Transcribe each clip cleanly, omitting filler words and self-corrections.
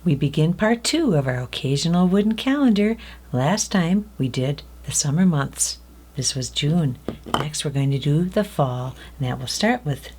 We begin part 2 of our occasional wooden calendar. Last time we did the summer months. This was June. Next we're going to do the fall, and that will start with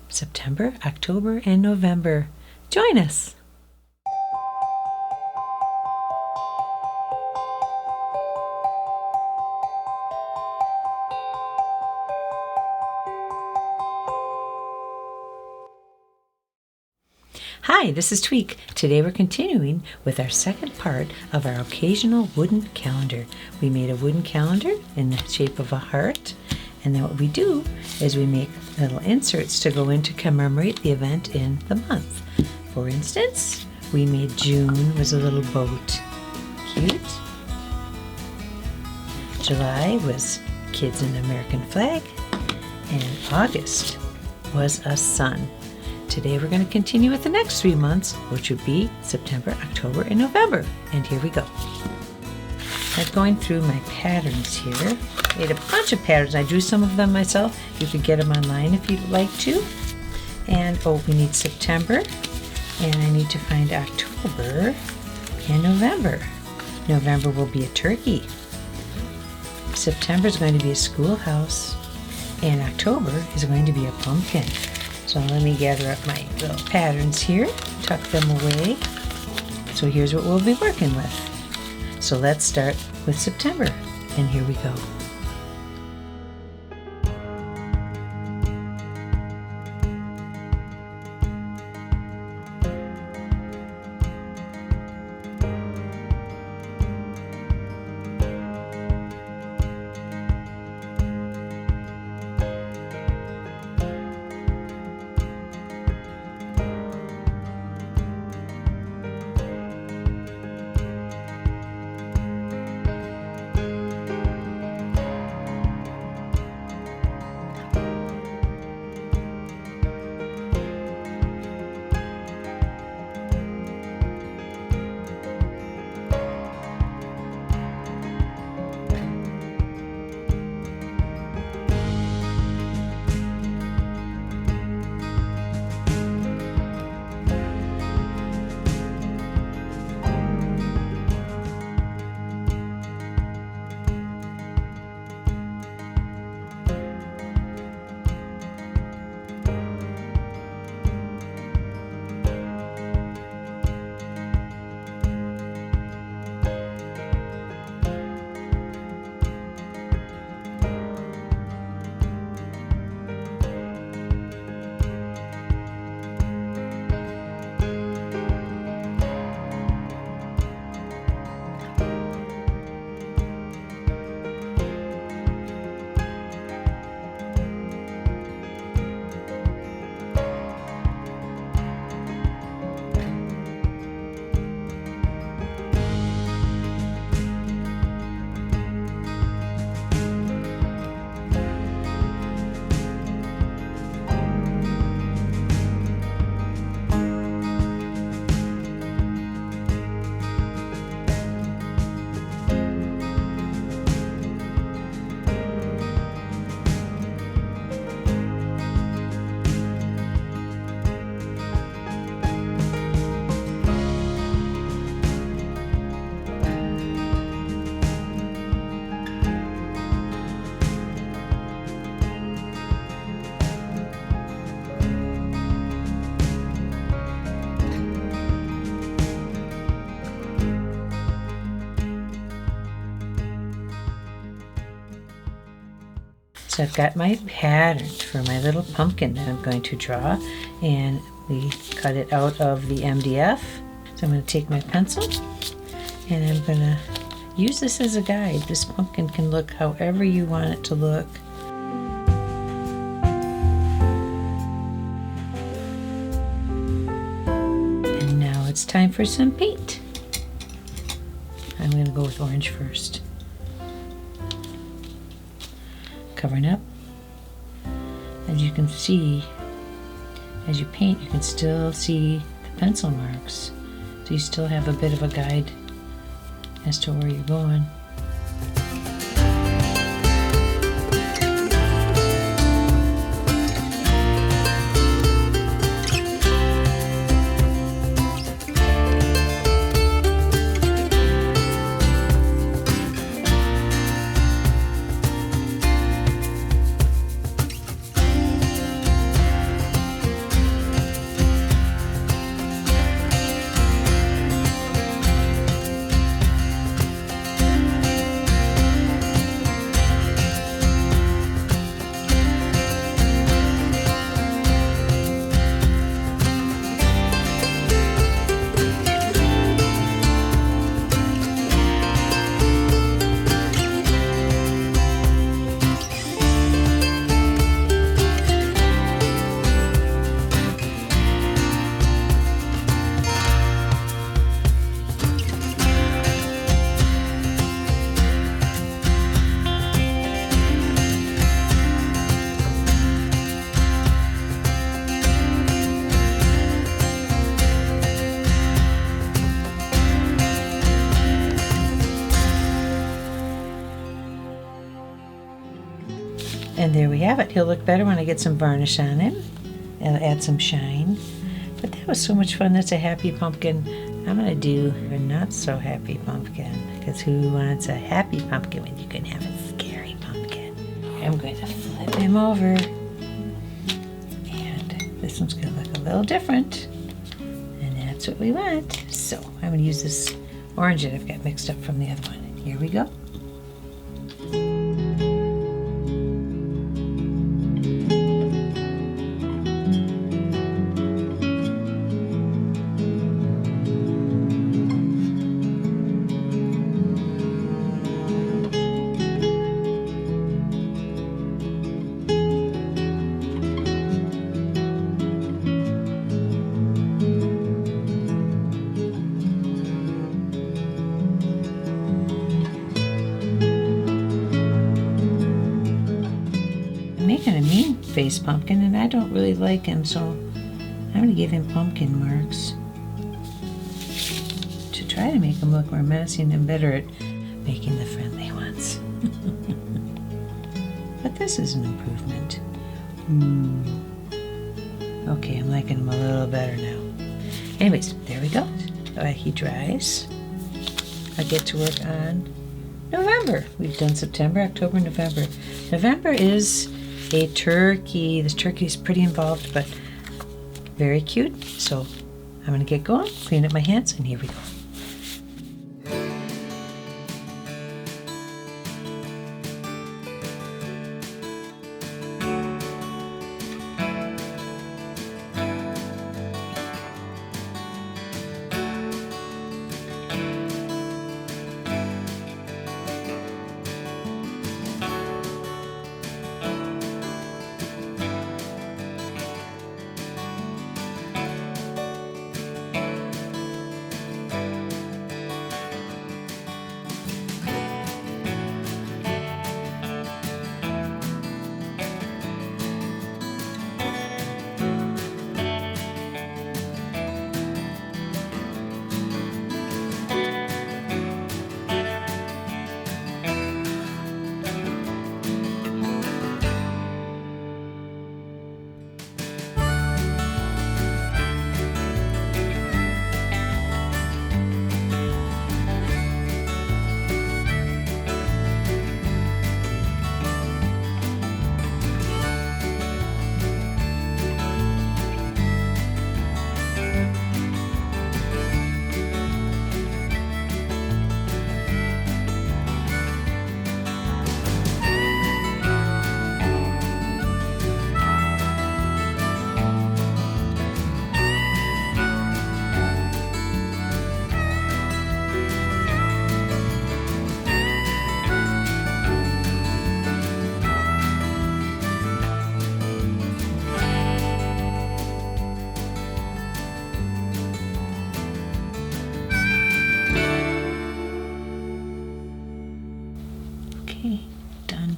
September, October, and November. Join us! Hi, this is Tweek. Today we're continuing with our second part of our occasional wooden calendar. We made a wooden calendar in the shape of a heart, and then what we do is we make little inserts to go in to commemorate the event in the month. For instance, we made June was a little boat. Cute. July was kids in the American flag, and August was a sun. Today we're going to continue with the next 3 months, which would be September, October, and November. And here we go. I'm going through my patterns here. I made a bunch of patterns. I drew some of them myself. You could get them online if you'd like to. And we need September, and I need to find October and November. November will be a turkey. September is going to be a schoolhouse, and October is going to be a pumpkin. So let me gather up my little patterns here, tuck them away. So here's what we'll be working with. So let's start with September, and here we go. So I've got my pattern for my little pumpkin that I'm going to draw, and we cut it out of the MDF. So I'm going to take my pencil and I'm going to use this as a guide. This pumpkin can look however you want it to look. And now it's time for some paint. I'm going to go with orange first. Covering up. As you can see, as you paint, you can still see the pencil marks. So you still have a bit of a guide as to where you're going. there we have it. He'll look better when I get some varnish on him. It'll add some shine. But that was so much fun. That's a happy pumpkin. I'm going to do a not so happy pumpkin, because who wants a happy pumpkin when you can have a scary pumpkin? I'm going to flip him over. And this one's going to look a little different. And that's what we want. So I'm going to use this orange that I've got mixed up from the other one. Here we go. Making a mean face pumpkin, and I don't really like him, so I'm going to give him pumpkin marks to try to make him look more menacing and better at making the friendly ones. But this is an improvement. Okay, I'm liking him a little better now. Anyways, there we go. He dries. I get to work on November. We've done September, October, November. November is a turkey. This turkey is pretty involved, but very cute. So I'm going to get going, clean up my hands, and here we go. Okay, done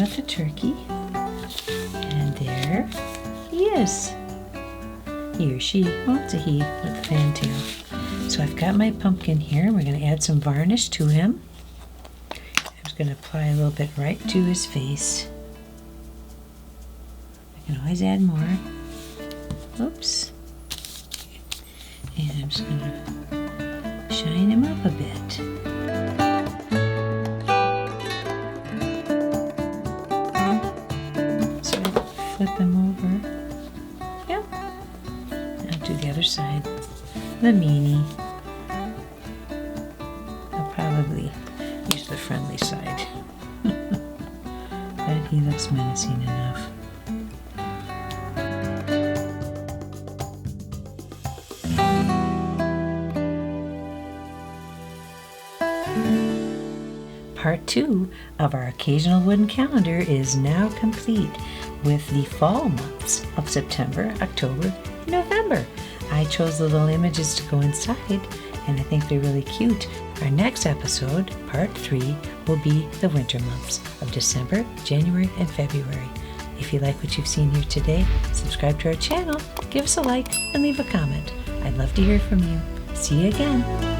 with the turkey. And there he is. He or she, well, it's a he with a fantail. So I've got my pumpkin here. We're going to add some varnish to him. I'm just going to apply a little bit right to his face. I can always add more. Oops. And I'm just going to shine him up a bit. Flip them over. Yep. Now do the other side. The meanie. I'll probably use the friendly side. But he looks menacing enough. Part 2 of our occasional wooden calendar is now complete with the fall months of September, October, and November. I chose the little images to go inside, and I think they're really cute. Our next episode, Part 3, will be the winter months of December, January, and February. If you like what you've seen here today, subscribe to our channel, give us a like, and leave a comment. I'd love to hear from you. See you again.